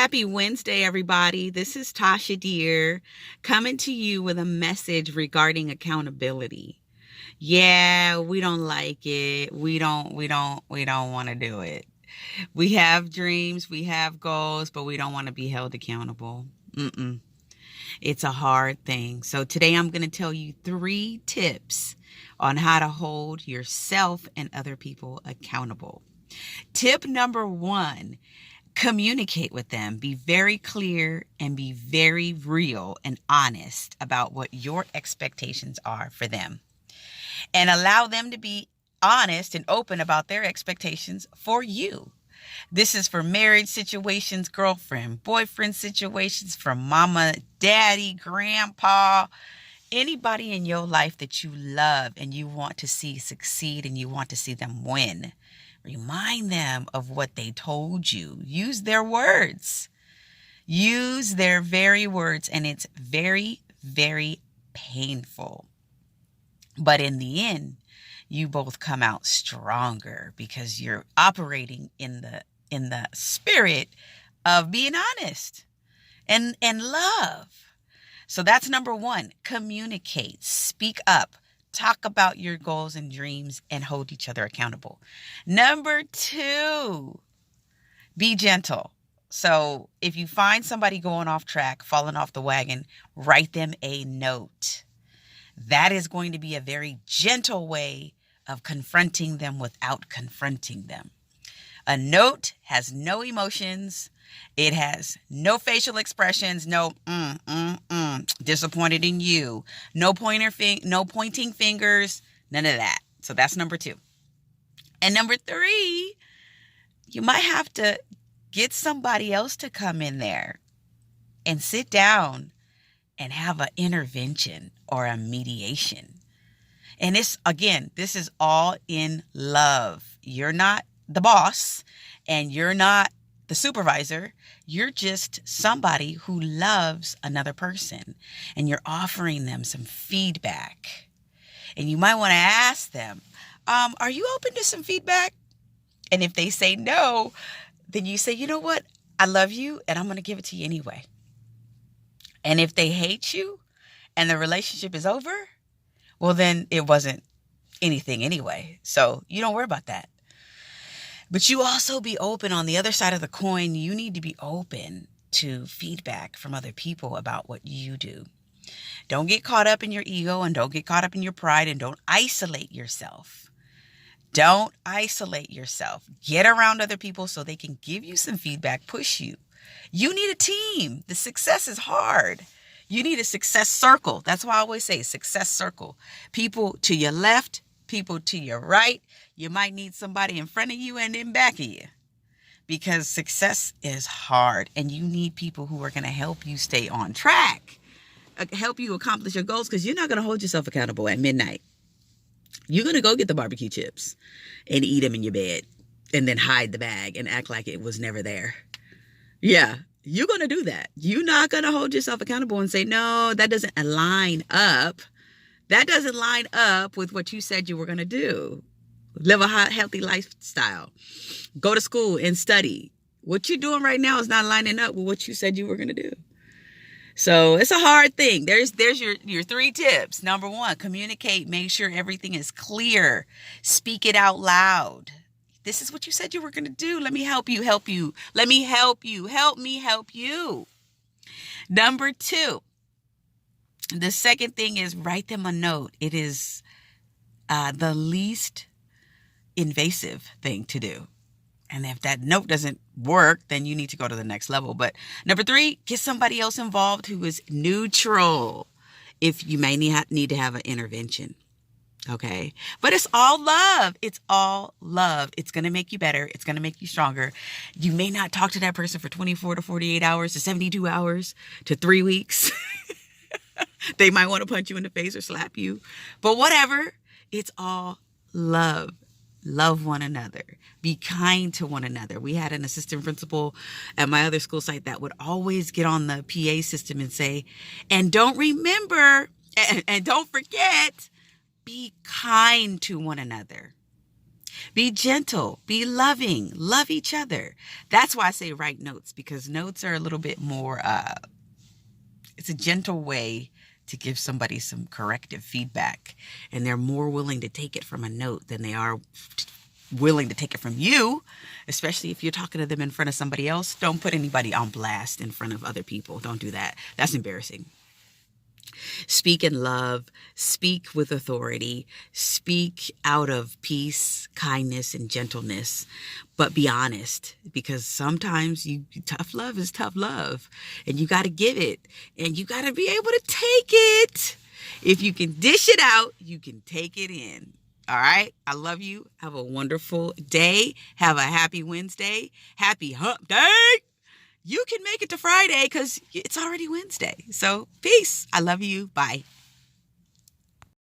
Happy Wednesday, everybody. This is Tasha Deer coming to you with a message regarding accountability. Yeah, we don't like it. We don't want to do it. We have dreams, we have goals, but we don't want to be held accountable. Mm-mm. It's a hard thing. So today I'm going to tell you 3 tips on how to hold yourself and other people accountable. Tip number 1. Communicate with them. Be very clear and be very real and honest about what your expectations are for them. And allow them to be honest and open about their expectations for you. This is for marriage situations, girlfriend, boyfriend situations, from mama, daddy, grandpa, anybody in your life that you love and you want to see succeed and you want to see them win. Remind them of what they told you. Use their words. Use their very words, and it's very, very painful. But in the end, you both come out stronger because you're operating in the spirit of being honest and love. So that's number 1. Communicate. Speak up. Talk about your goals and dreams and hold each other accountable. Number 2, be gentle. So if you find somebody going off track, falling off the wagon, write them a note. That is going to be a very gentle way of confronting them without confronting them. A note has no emotions. It has no facial expressions, no disappointed in you, no pointing fingers, none of that. So that's number 2. And number 3, you might have to get somebody else to come in there and sit down and have an intervention or a mediation. And this is all in love. You're not the boss and you're not the supervisor. You're just somebody who loves another person and you're offering them some feedback. And you might want to ask them, are you open to some feedback? And if they say no, then you say, you know what? I love you and I'm going to give it to you anyway. And if they hate you and the relationship is over, well, then it wasn't anything anyway. So you don't worry about that. But you also be open on the other side of the coin. You need to be open to feedback from other people about what you do. Don't get caught up in your ego and don't get caught up in your pride and don't isolate yourself. Don't isolate yourself. Get around other people so they can give you some feedback, push you. You need a team. The success is hard. You need a success circle. That's why I always say success circle. People to your left, people to your right. You might need somebody in front of you and in back of you because success is hard and you need people who are going to help you stay on track, help you accomplish your goals, because you're not going to hold yourself accountable at midnight. You're going to go get the barbecue chips and eat them in your bed and then hide the bag and act like it was never there. Yeah, you're going to do that. You're not going to hold yourself accountable and say, no, that doesn't line up. That doesn't line up with what you said you were going to do. Live a healthy lifestyle. Go to school and study. What you're doing right now is not lining up with what you said you were going to do. So it's a hard thing. There's your 3 tips. Number 1, communicate. Make sure everything is clear. Speak it out loud. This is what you said you were going to do. Let me help you. Let me help you. Help me help you. Number 2, the second thing is write them a note. It is the least invasive thing to do. And if that note doesn't work, then you need to go to the next level. But number 3, get somebody else involved who is neutral if you may need to have an intervention. Okay. But it's all love. It's all love. It's going to make you better. It's going to make you stronger. You may not talk to that person for 24 to 48 hours to 72 hours to 3 weeks. They might want to punch you in the face or slap you. But whatever. It's all love. Love one another. Be kind to one another. We had an assistant principal at my other school site that would always get on the PA system and say, and don't forget, be kind to one another. Be gentle, be loving, love each other. That's why I say write notes, because notes are a little bit more, it's a gentle way to give somebody some corrective feedback. And they're more willing to take it from a note than they are willing to take it from you, especially if you're talking to them in front of somebody else. Don't put anybody on blast in front of other people. Don't do that. That's embarrassing. Speak in love, speak with authority, speak out of peace, kindness, and gentleness, but be honest, because sometimes tough love is tough love, and you got to give it, and you got to be able to take it. If you can dish it out, you can take it in. All right. I love you. Have a wonderful day. Have a happy Wednesday. Happy hump day. You can make it to Friday because it's already Wednesday. So peace. I love you. Bye.